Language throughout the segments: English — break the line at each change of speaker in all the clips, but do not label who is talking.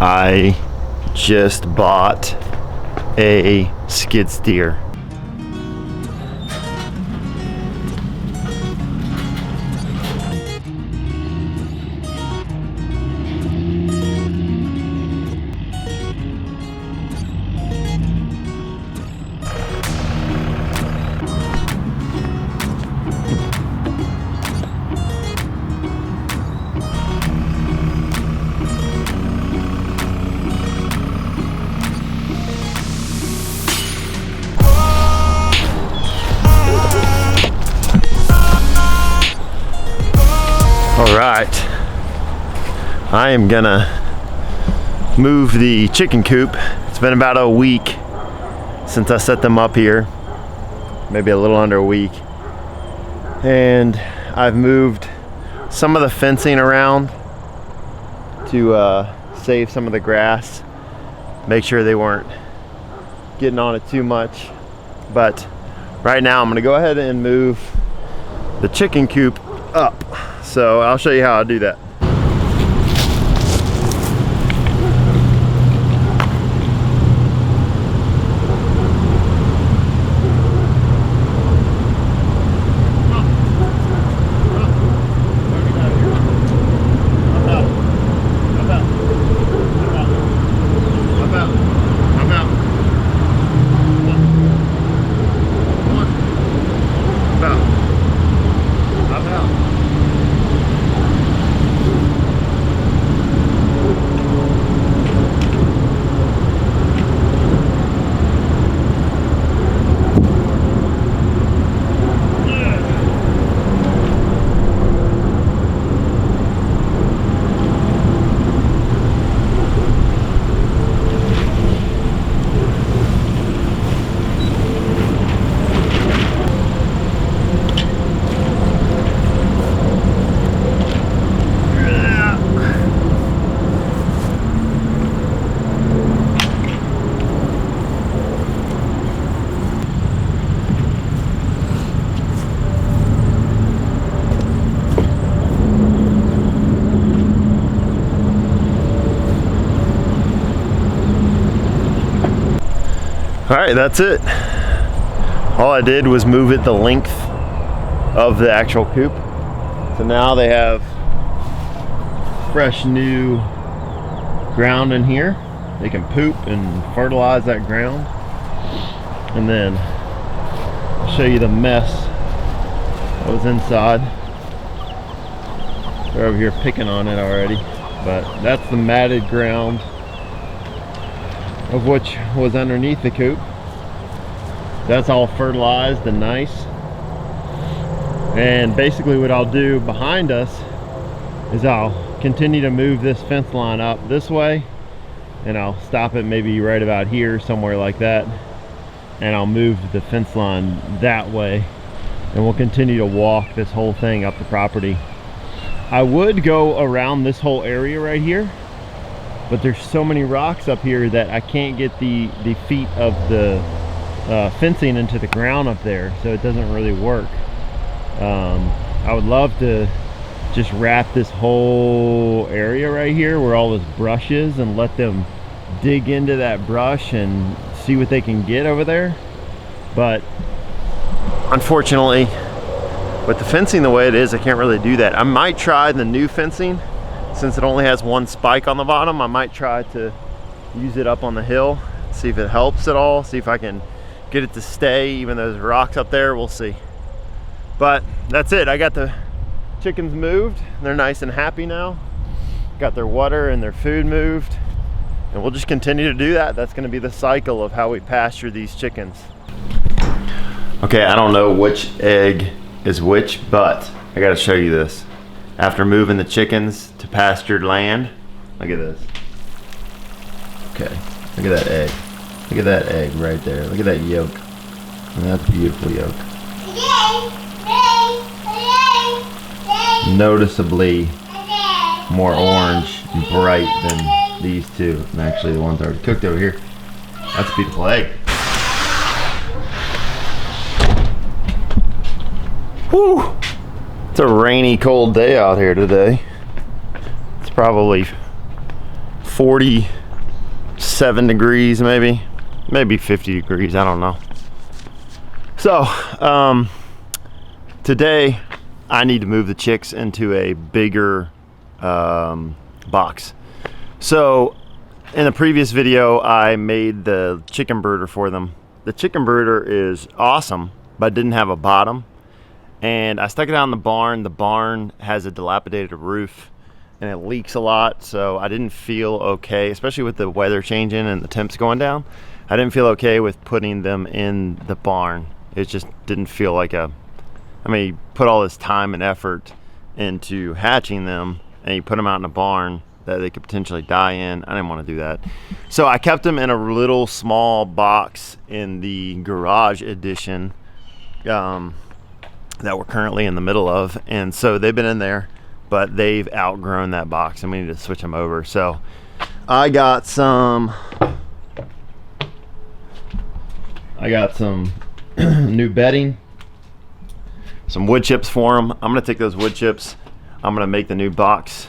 I just bought a skid steer. Alright, I am gonna move the chicken coop. It's been about a week since I set them up here, maybe a little under a week. And I've moved some of the fencing around to save some of the grass, make sure they weren't getting on it too much. But right now I'm gonna go ahead and move the chicken coop up. So I'll show you how I do that. All right, that's it. All I did was move it the length of the actual coop. So now they have fresh new ground in here. They can poop and fertilize that ground. And then I'll show you the mess that was inside. They're over here picking on it already, but that's the matted ground of which was underneath the coop. That's all fertilized and nice. And basically what I'll do behind us is I'll continue to move this fence line up this way, and I'll stop it maybe right about here, somewhere like that, and I'll move the fence line that way, and we'll continue to walk this whole thing up the property. I would go around this whole area right here, but there's so many rocks up here that I can't get the feet of the fencing into the ground up there, so it doesn't really work. I would love to just wrap this whole area right here where all this brush is and let them dig into that brush and see what they can get over there. But unfortunately, with the fencing the way it is, I can't really do that. I might try the new fencing. Since it only has one spike on the bottom, I might try to use it up on the hill, see if it helps at all, see if I can get it to stay even though there's rocks up there. We'll see. But that's it. I got the chickens moved. They're nice and happy now. Got their water and their food moved, and we'll just continue to do that. That's going to be the cycle of how we pasture these chickens. Okay, I don't know which egg is which, but I got to show you this. After moving the chickens to pastured land, look at this. Okay, look at that egg. Look at that egg right there. Look at that yolk. And that's a beautiful yolk. Noticeably more orange and bright than these two. And actually the ones already cooked over here. That's a beautiful egg. Whew! It's a rainy, cold day out here today. It's probably 47 degrees, maybe 50 degrees, I don't know. So today I need to move the chicks into a bigger box. So in the previous video I made the chicken brooder for them. The chicken brooder is awesome, but didn't have a bottom, and I stuck it out in the barn. The barn has a dilapidated roof and it leaks a lot, so I didn't feel okay, especially with the weather changing and the temps going down. I didn't feel okay with putting them in the barn. It just didn't feel like I mean, you put all this time and effort into hatching them and you put them out in a barn that they could potentially die in. I didn't want to do that. So I kept them in a little small box in the garage edition that we're currently in the middle of. And so they've been in there, but they've outgrown that box and we need to switch them over. So I got some new bedding, some wood chips for them. I'm gonna take those wood chips, I'm gonna make the new box.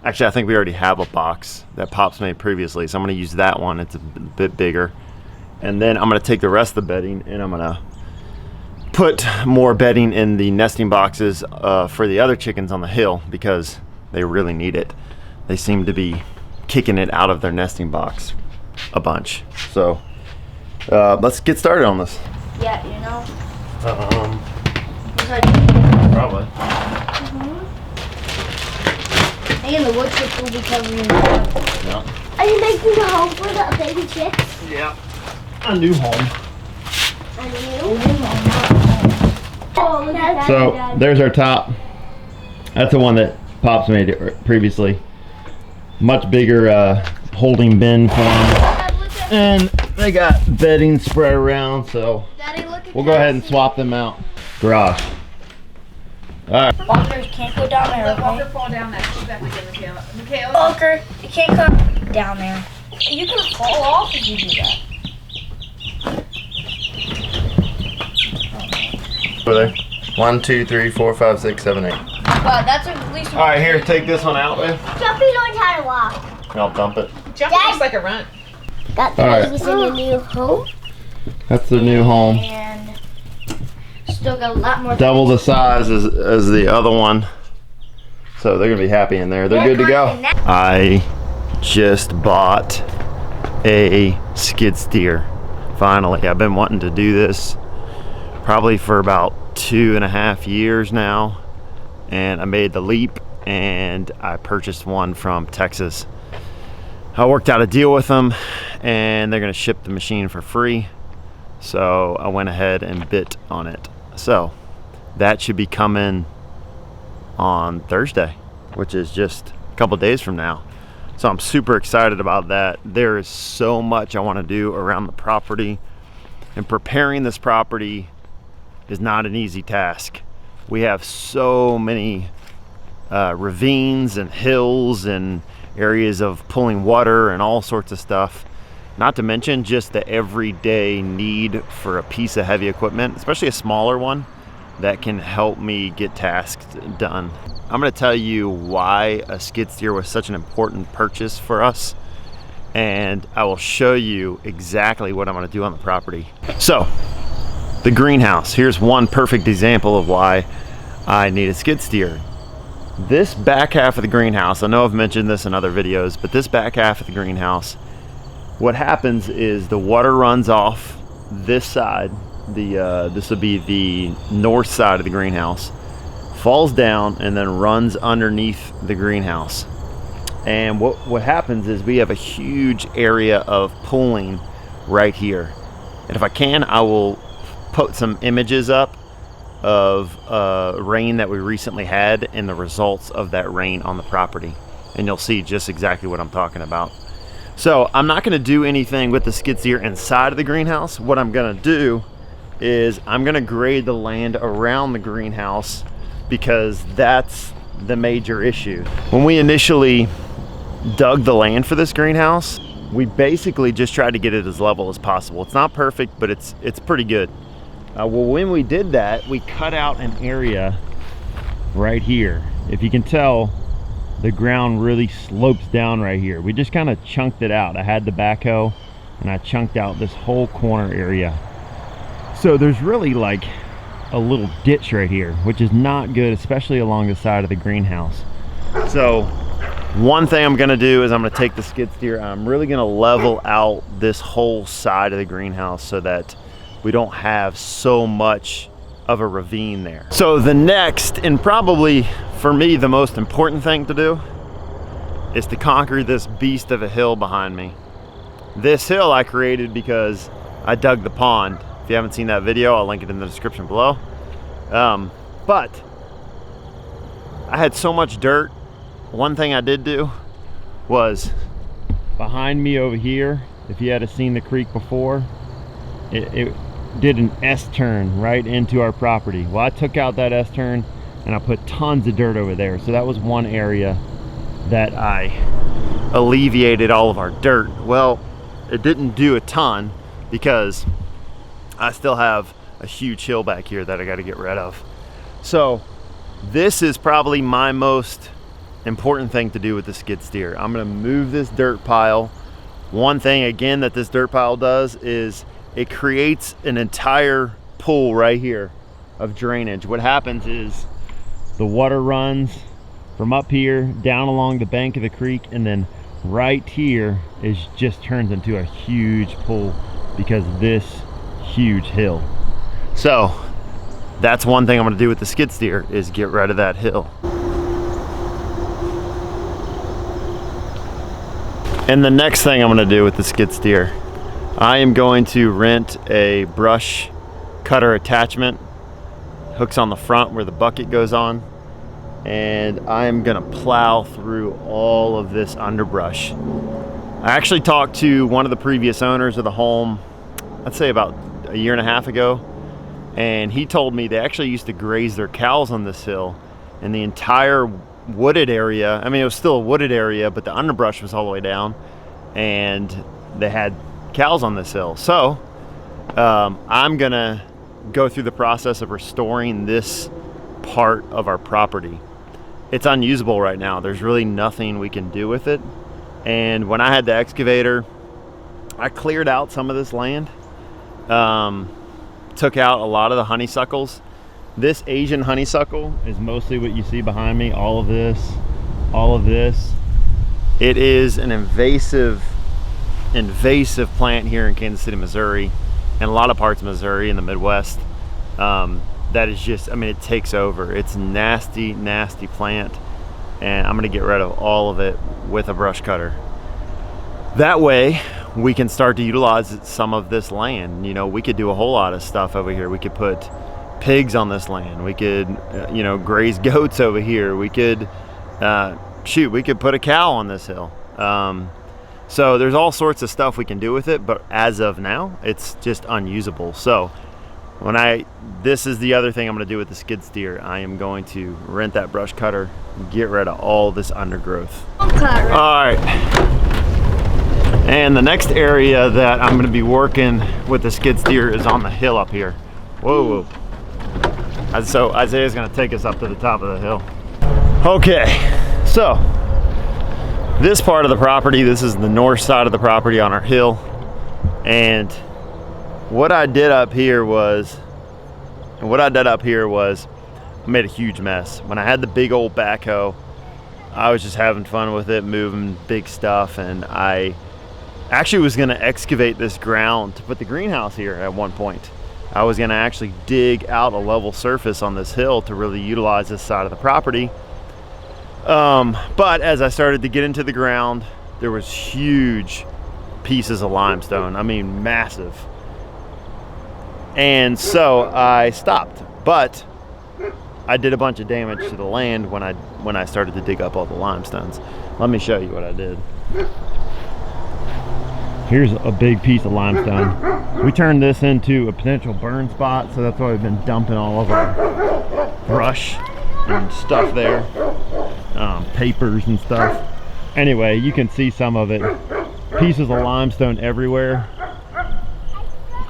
Actually, I think we already have a box that Pops made previously, so I'm gonna use that one. It's a bit bigger. And then I'm gonna take the rest of the bedding and I'm gonna put more bedding in the nesting boxes for the other chickens on the hill, because they really need it. They seem to be kicking it out of their nesting box a bunch. So let's get started on this.
Yeah, you know.
Probably.
And the wood chips will be covering the house.
Yeah.
Are you making a home for the baby chicks?
Yeah. A new home.
A new home. Oh, look at that.
So there's our top. That's the one that Pops made previously. Much bigger holding bin for them. And they got bedding spread around, so
Daddy, look at
we'll go ahead and swap them out. Garage. Alright.
Walkers can't go down there, okay?
Walker, fall down that. Exactly, Michaela. Michaela.
Walker, you can't come down there. You can fall off if you do that.
Over there. 1, 2, 3, 4, 5, 6, 7, 8.
Wow, that's at least one.
Alright, here, take this one out, babe.
Jumpy learned how to walk.
I'll dump it.
Jumping looks like a runt.
Got the babies in your new home.
That's the new home.
And still got a lot more.
Double the size as the other one. So they're gonna be happy in there. They're good to go. I just bought a skid steer. Finally, I've been wanting to do this probably for about 2.5 years now. And I made the leap and I purchased one from Texas. I worked out a deal with them and they're gonna ship the machine for free. So I went ahead and bid on it. So that should be coming on Thursday, which is just a couple days from now. So I'm super excited about that. There is so much I want to do around the property, and preparing this property is not an easy task. We have so many ravines and hills and areas of pulling water and all sorts of stuff. Not to mention just the everyday need for a piece of heavy equipment, especially a smaller one, that can help me get tasks done. I'm gonna tell you why a skid steer was such an important purchase for us, and I will show you exactly what I'm gonna do on the property. So, the greenhouse. Here's one perfect example of why I need a skid steer. This back half of the greenhouse, I know I've mentioned this in other videos, but this back half of the greenhouse, what happens is the water runs off this side. This will be the north side of the greenhouse, falls down and then runs underneath the greenhouse. And what happens is we have a huge area of pooling right here. And if I can, I will put some images up of rain that we recently had and the results of that rain on the property, and you'll see just exactly what I'm talking about. So I'm not going to do anything with the skid steer inside of the greenhouse. What I'm going to do is I'm going to grade the land around the greenhouse, because that's the major issue. When we initially dug the land for this greenhouse, we basically just tried to get it as level as possible. It's not perfect, but it's pretty good. Well, when we did that, we cut out an area right here. If you can tell, the ground really slopes down right here. We just kind of chunked it out. I had the backhoe and I chunked out this whole corner area. So there's really like a little ditch right here, which is not good, especially along the side of the greenhouse. So one thing I'm gonna do is I'm gonna take the skid steer. I'm really gonna level out this whole side of the greenhouse so that we don't have so much of a ravine there. So the next, and probably for me the most important thing to do, is to conquer this beast of a hill behind me. This hill I created because I dug the pond. If you haven't seen that video, I'll link it in the description below. But I had so much dirt. One thing I did do was behind me over here, if you had seen the creek before, it did an S-turn right into our property. Well, I took out that S-turn and I put tons of dirt over there. So that was one area that I alleviated all of our dirt. Well, it didn't do a ton because I still have a huge hill back here that I got to get rid of. So this is probably my most important thing to do with the skid steer. I'm going to move this dirt pile. One thing again that this dirt pile does is it creates an entire pool right here of drainage. What happens is the water runs from up here down along the bank of the creek, and then right here is just turns into a huge pool because of this huge hill. So that's one thing I'm going to do with the skid steer, is get rid of that hill. And the next thing I'm going to do with the skid steer, I am going to rent a brush cutter attachment. Hooks on the front where the bucket goes on, and I am going to plow through all of this underbrush. I actually talked to one of the previous owners of the home, I'd say about a year and a half ago, and he told me they actually used to graze their cows on this hill, and the entire wooded area, I mean it was still a wooded area, but the underbrush was all the way down, and they had cows on this hill. So I'm gonna go through the process of restoring this part of our property. It's unusable right now. There's really nothing we can do with it. And when I had the excavator, I cleared out some of this land, took out a lot of the honeysuckles. This Asian honeysuckle is mostly what you see behind me. All of this. It is an invasive plant here in Kansas City, Missouri, and a lot of parts of Missouri in the Midwest. That is just, I mean, it takes over. It's nasty plant, and I'm gonna get rid of all of it with a brush cutter. That way we can start to utilize some of this land. You know, we could do a whole lot of stuff over here. We could put pigs on this land. We could, you know, graze goats over here. We could, we could put a cow on this hill. So there's all sorts of stuff we can do with it, but as of now, it's just unusable. So this is the other thing I'm going to do with the skid steer. I am going to rent that brush cutter, get rid of all this undergrowth. All right. And the next area that I'm going to be working with the skid steer is on the hill up here. Whoa. So Isaiah's going to take us up to the top of the hill. Okay, so this part of the property, this is the north side of the property on our hill, and what I did up here was I made a huge mess. When I had the big old backhoe, I was just having fun with it, moving big stuff, and I actually was going to excavate this ground to put the greenhouse here at one point. I was going to actually dig out a level surface on this hill to really utilize this side of the property. But as I started to get into the ground, there was huge pieces of limestone. I mean, massive. And so I stopped, but I did a bunch of damage to the land when I started to dig up all the limestones. Let me show you what I did. Here's a big piece of limestone. We turned this into a potential burn spot, so that's why we've been dumping all of our brush and stuff there. Papers and stuff. Anyway, you can see some of it. Pieces of limestone everywhere.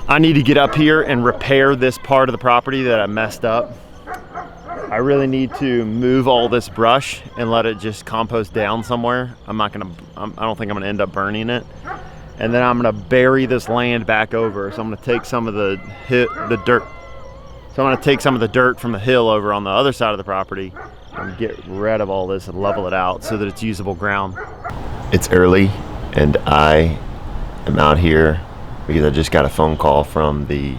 I need to get up here and repair this part of the property that I messed up. I really need to move all this brush and let it just compost down somewhere. I don't think I'm gonna end up burning it. And then I'm gonna bury this land back over. So I'm gonna take some of the dirt. So I'm gonna take some of the dirt from the hill over on the other side of the property and get rid of all this and level it out so that it's usable ground. It's early and I am out here because I just got a phone call from the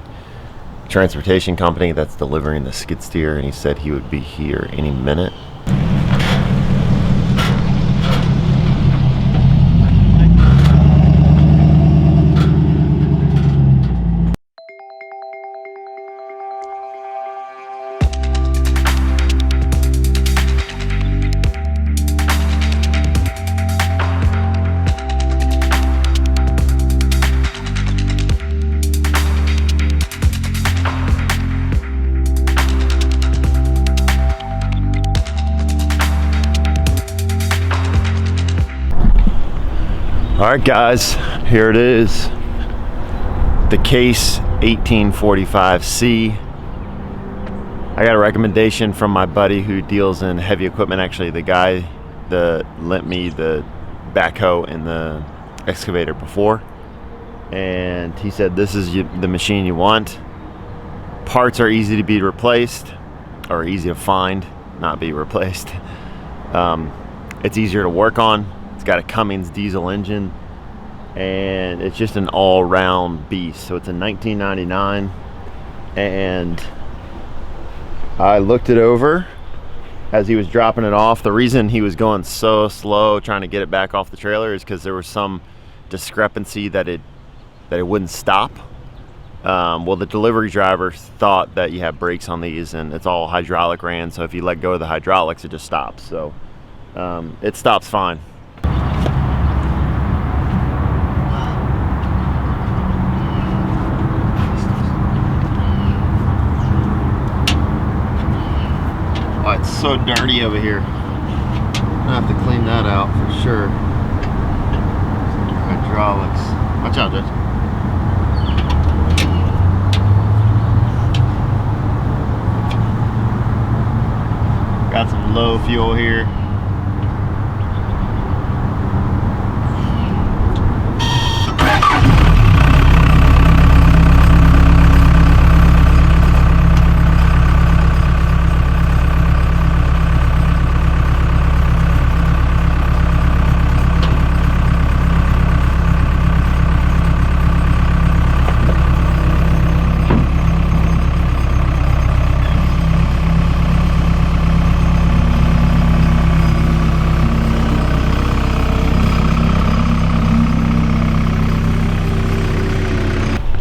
transportation company that's delivering the skid steer, and he said he would be here any minute. All right, guys, here it is. The Case 1845C. I got a recommendation from my buddy who deals in heavy equipment. Actually, the guy that lent me the backhoe and the excavator before. And he said, this is the machine you want. Parts are easy to be replaced, or easy to find, not be replaced. It's easier to work on. It's got a Cummins diesel engine, and it's just an all-round beast. So it's a 1999, and I looked it over as he was dropping it off. The reason he was going so slow trying to get it back off the trailer is because there was some discrepancy that it wouldn't stop. Well, the delivery driver thought that you have brakes on these, and it's all hydraulic ran, so if you let go of the hydraulics, it just stops. So it stops fine. Oh, it's so dirty over here. I have to clean that out for sure. Hydraulics. Watch out, Judge. Got some low fuel here.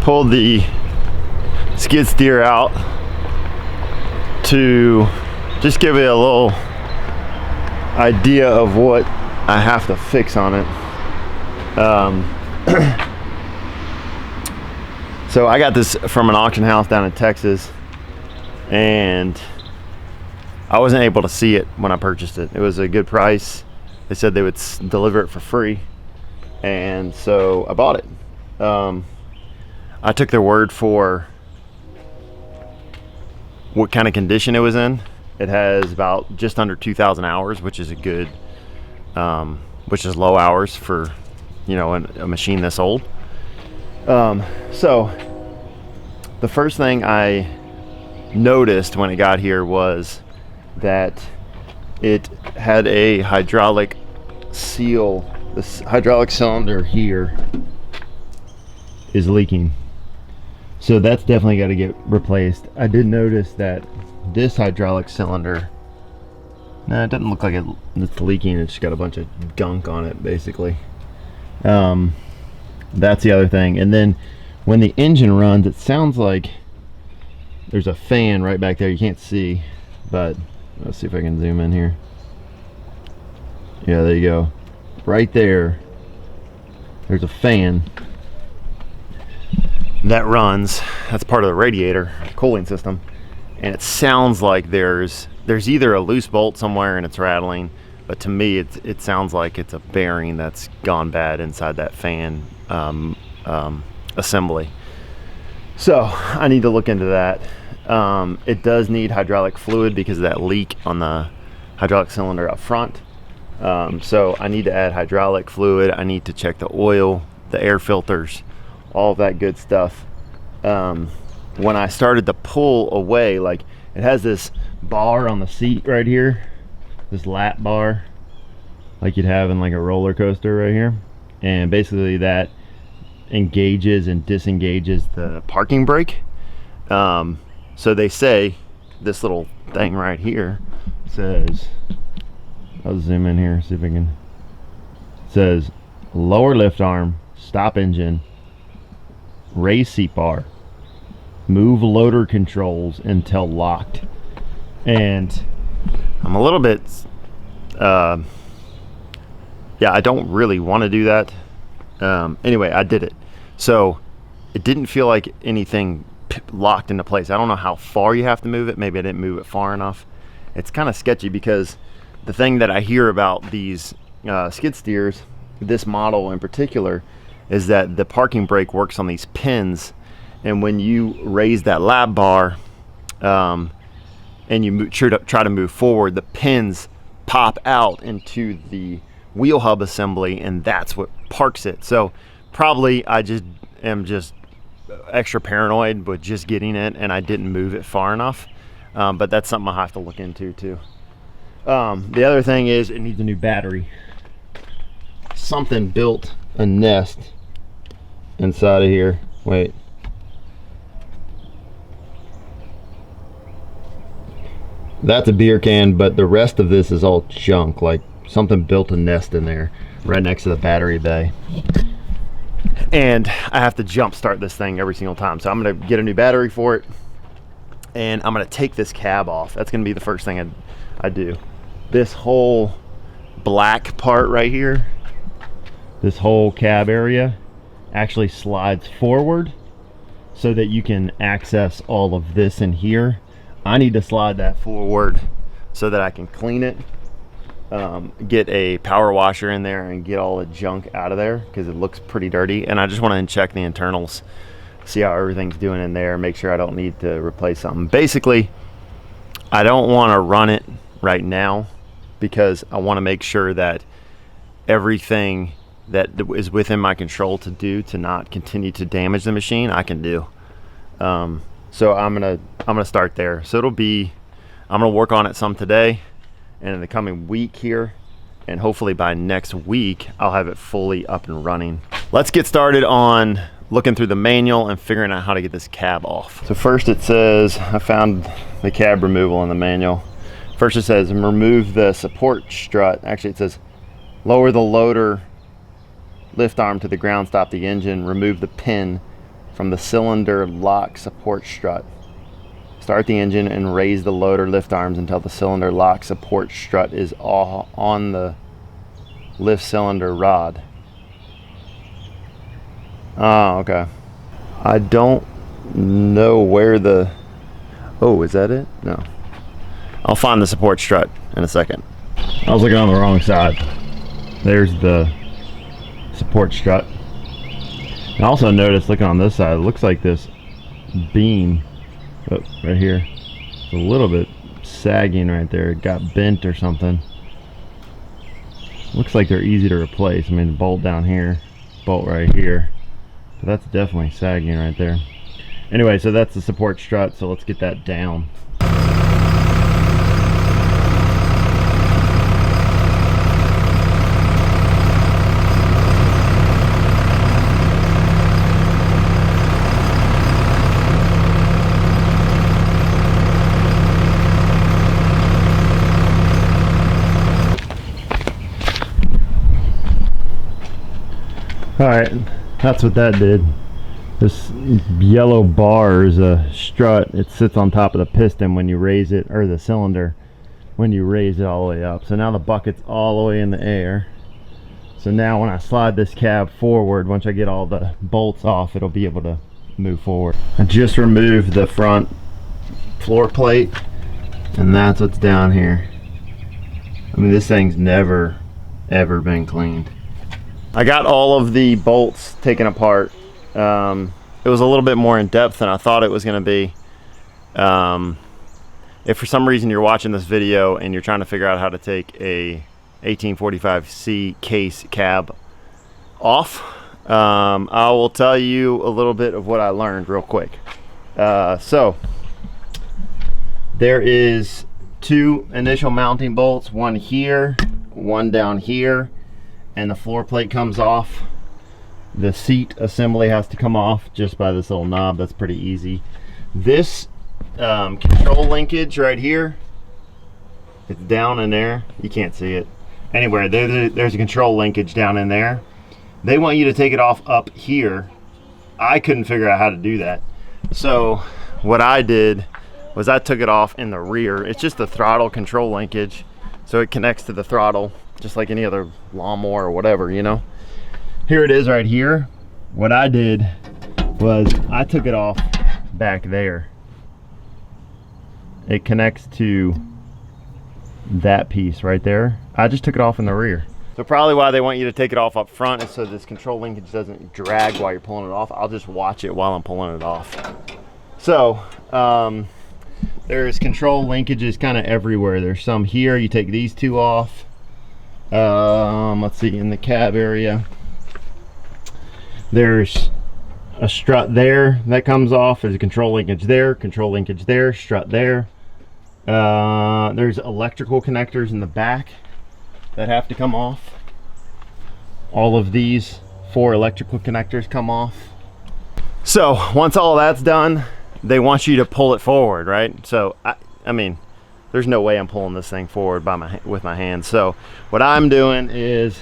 Pulled the skid steer out to just give it a little idea of what I have to fix on it. So I got this from an auction house down in Texas, and I wasn't able to see it when I purchased it. It was a good price. They said they would deliver it for free, and so I bought it. I took their word for what kind of condition it was in. It has about just under 2,000 hours, which is a good, which is low hours for, you know, a machine this old. So the first thing I noticed when it got here was that it had a hydraulic seal. This hydraulic cylinder here is leaking. So that's definitely got to get replaced. I did notice that this hydraulic cylinder, it doesn't look like it's leaking. It's just got a bunch of gunk on it, basically. That's the other thing. And then when the engine runs, it sounds like there's a fan right back there. You can't see, but let's see if I can zoom in here. Yeah, there you go. Right there, there's a fan that runs. That's part of the radiator cooling system, and it sounds like there's either a loose bolt somewhere and it's rattling, but to me it sounds like it's a bearing that's gone bad inside that fan assembly. So I need to look into that. It does need hydraulic fluid because of that leak on the hydraulic cylinder up front. So I need to add hydraulic fluid. I need to check the oil, the air filters, all of that good stuff. When I started to pull away, like, it has this bar on the seat right here, this lap bar, like you'd have in like a roller coaster right here, and basically that engages and disengages the parking brake. So they say this little thing right here says, I'll zoom in here, see if I can, it says lower lift arm, stop engine, raise seat bar, move loader controls until locked. And I'm a little bit yeah, I don't really want to do that. Anyway, I did it, so it didn't feel like anything locked into place. I don't know how far you have to move it. Maybe I didn't move it far enough. It's kind of sketchy because the thing that I hear about these skid steers, this model in particular, is that the parking brake works on these pins, and when you raise that lap bar and you try to move forward, the pins pop out into the wheel hub assembly, and that's what parks it. So probably I just am extra paranoid with just getting it, and I didn't move it far enough. But that's something I'll have to look into too. The other thing is it needs a new battery. Something built a nest inside of here. Wait. That's a beer can, but the rest of this is all junk. Like something built a nest in there right next to the battery bay. And I have to jump start this thing every single time. So I'm gonna get a new battery for it, and I'm gonna take this cab off. That's gonna be the first thing I do. This whole black part right here, this whole cab area actually slides forward so that you can access all of this in here. I need to slide that forward so that I can clean it, get a power washer in there and get all the junk out of there because it looks pretty dirty. And I just want to check the internals, see how everything's doing in there, make sure I don't need to replace something. Basically, I don't want to run it right now because I want to make sure that everything that is within my control to do to not continue to damage the machine, I can do. So I'm gonna start there. So I'm gonna work on it some today and in the coming week here, and hopefully by next week I'll have it fully up and running. Let's get started on looking through the manual and figuring out how to get this cab off. So first it says, I found the cab removal in the manual. First it says remove the support strut. Actually it says lower the loader lift arm to the ground, stop the engine, remove the pin from the cylinder lock support strut. Start the engine and raise the loader lift arms until the cylinder lock support strut is all on the lift cylinder rod. Oh, okay. I don't know where the... Oh, is that it? No. I'll find the support strut in a second. I was looking on the wrong side. There's the support strut. I also noticed, looking on this side, it looks like this beam right here, it's a little bit sagging right there. It got bent or something. Looks like they're easy to replace. I mean, the bolt down here, bolt right here, but that's definitely sagging right there. Anyway, so that's the support strut, so let's get that down. Alright, that's what that did. This yellow bar is a strut. It sits on top of the piston when you raise it, or the cylinder, when you raise it all the way up. So now the bucket's all the way in the air. So now when I slide this cab forward, once I get all the bolts off, it'll be able to move forward. I just removed the front floor plate, and that's what's down here. I mean, this thing's never ever been cleaned. I got all of the bolts taken apart. It was a little bit more in depth than I thought it was going to be. If for some reason you're watching this video and you're trying to figure out how to take a 1845C case cab off, I will tell you a little bit of what I learned real quick. So there is 2 initial mounting bolts, one here, one down here, and the floor plate comes off. The seat assembly has to come off just by this little knob. That's pretty easy. This control linkage right here, it's down in there. You can't see it. Anyway, there's a control linkage down in there. They want you to take it off up here. I couldn't figure out how to do that. So what I did was I took it off in the rear. It's just the throttle control linkage. So it connects to the throttle just like any other lawnmower or whatever, you know. Here it is right here. What I did was I took it off back there. It connects to that piece right there. I just took it off in the rear. So probably why they want you to take it off up front is so this control linkage doesn't drag while you're pulling it off. I'll just watch it while I'm pulling it off. So there's control linkages kind of everywhere. There's some here. You take these 2 off. Let's see, in the cab area, there's a strut there that comes off. There's a control linkage there, strut there. There's electrical connectors in the back that have to come off. All of these 4 electrical connectors come off. So once all that's done, they want you to pull it forward, right? So I mean, there's no way I'm pulling this thing forward with my hands. So what I'm doing is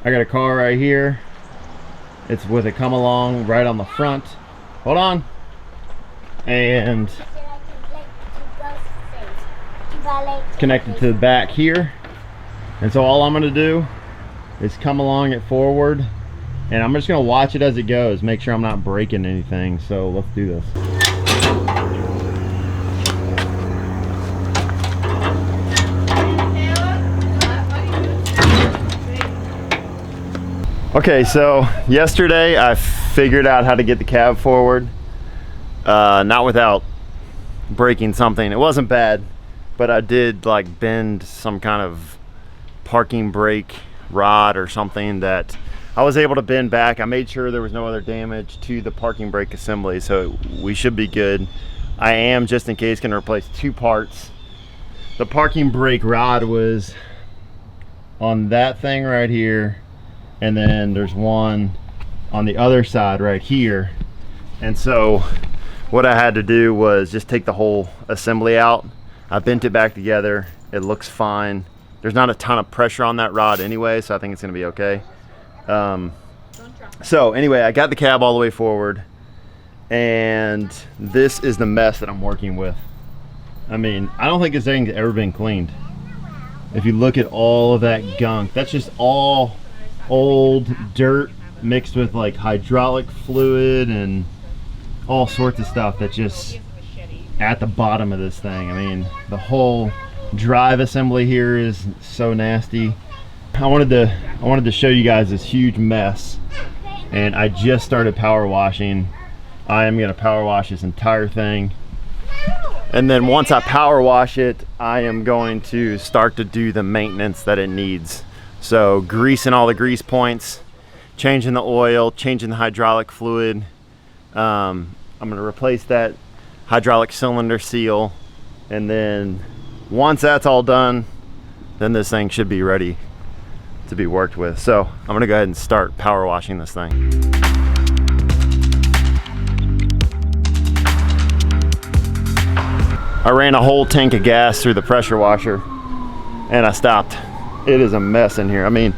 I got a car right here. It's with a come along right on the front. Hold on. And connected to the back here. And so all I'm going to do is come along it forward, and I'm just going to watch it as it goes, make sure I'm not breaking anything. So let's do this. Okay, so yesterday I figured out how to get the cab forward, not without breaking something. It wasn't bad, but I did like bend some kind of parking brake rod or something that I was able to bend back. I made sure there was no other damage to the parking brake assembly, so we should be good. I am, just in case, going to replace 2 parts. The parking brake rod was on that thing right here, and then there's one on the other side right here. And so what I had to do was just take the whole assembly out. I bent it back together. It looks fine. There's not a ton of pressure on that rod anyway, so I think it's gonna be okay. So anyway, I got the cab all the way forward, and this is the mess that I'm working with. I mean, I don't think this thing's ever been cleaned. If you look at all of that gunk, that's just all old dirt mixed with like hydraulic fluid and all sorts of stuff that's just at the bottom of this thing. I mean, the whole drive assembly here is so nasty. I wanted to show you guys this huge mess, and I just started power washing. I am going to power wash this entire thing, and then once I power wash it, I am going to start to do the maintenance that it needs. So greasing all the grease points, changing the oil, changing the hydraulic fluid. I'm going to replace that hydraulic cylinder seal, and then once that's all done, then this thing should be ready to be worked with. So I'm going to go ahead and start power washing this thing. I ran a whole tank of gas through the pressure washer and I stopped. It is a mess in here. I mean,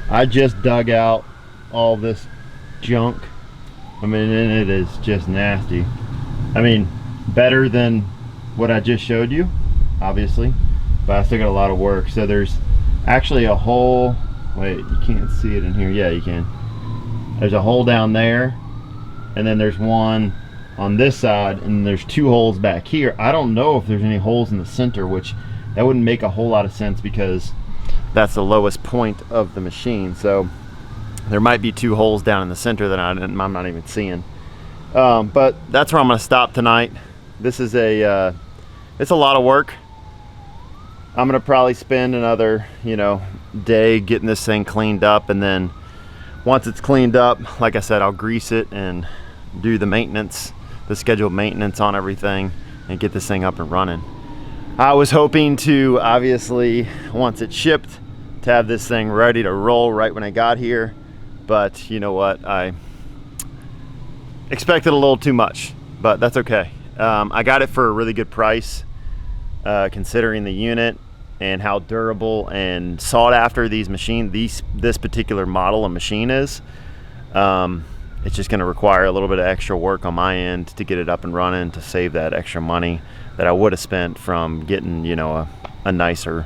I just dug out all this junk. I mean, and it is just nasty. I mean, better than what I just showed you, obviously, but I still got a lot of work. So there's actually a hole. Wait, you can't see it in here. Yeah, you can. There's a hole down there, and then there's one on this side, and there's 2 holes back here. I don't know if there's any holes in the center, which that wouldn't make a whole lot of sense because that's the lowest point of the machine. So there might be 2 holes down in the center that I'm not even seeing. But that's where I'm going to stop tonight. This is it's a lot of work. I'm gonna probably spend another, you know, day getting this thing cleaned up, and then once it's cleaned up, like I said, I'll grease it and do the maintenance, the scheduled maintenance on everything, and get this thing up and running. I was hoping to, obviously, once it's shipped, to have this thing ready to roll right when I got here, but you know what, I expected a little too much, but that's okay. I got it for a really good price, considering the unit and how durable and sought after this particular model of machine is. It's just gonna require a little bit of extra work on my end to get it up and running, to save that extra money that I would have spent from getting, you know, a nicer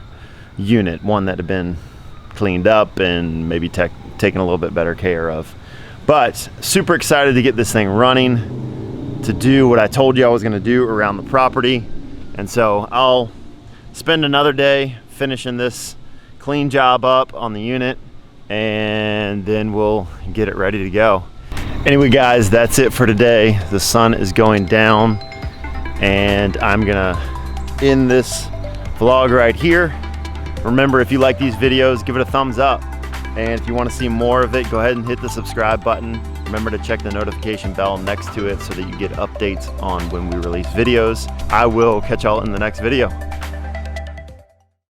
unit, one that had been cleaned up and maybe taken a little bit better care of. But super excited to get this thing running, to do what I told you I was gonna do around the property. And so I'll spend another day finishing this clean job up on the unit, and then we'll get it ready to go. Anyway guys, that's it for today. The sun is going down, and I'm gonna end this vlog right here. Remember, if you like these videos, give it a thumbs up. And if you want to see more of it, go ahead and hit the subscribe button. Remember to check the notification bell next to it so that you get updates on when we release videos. I will catch y'all in the next video.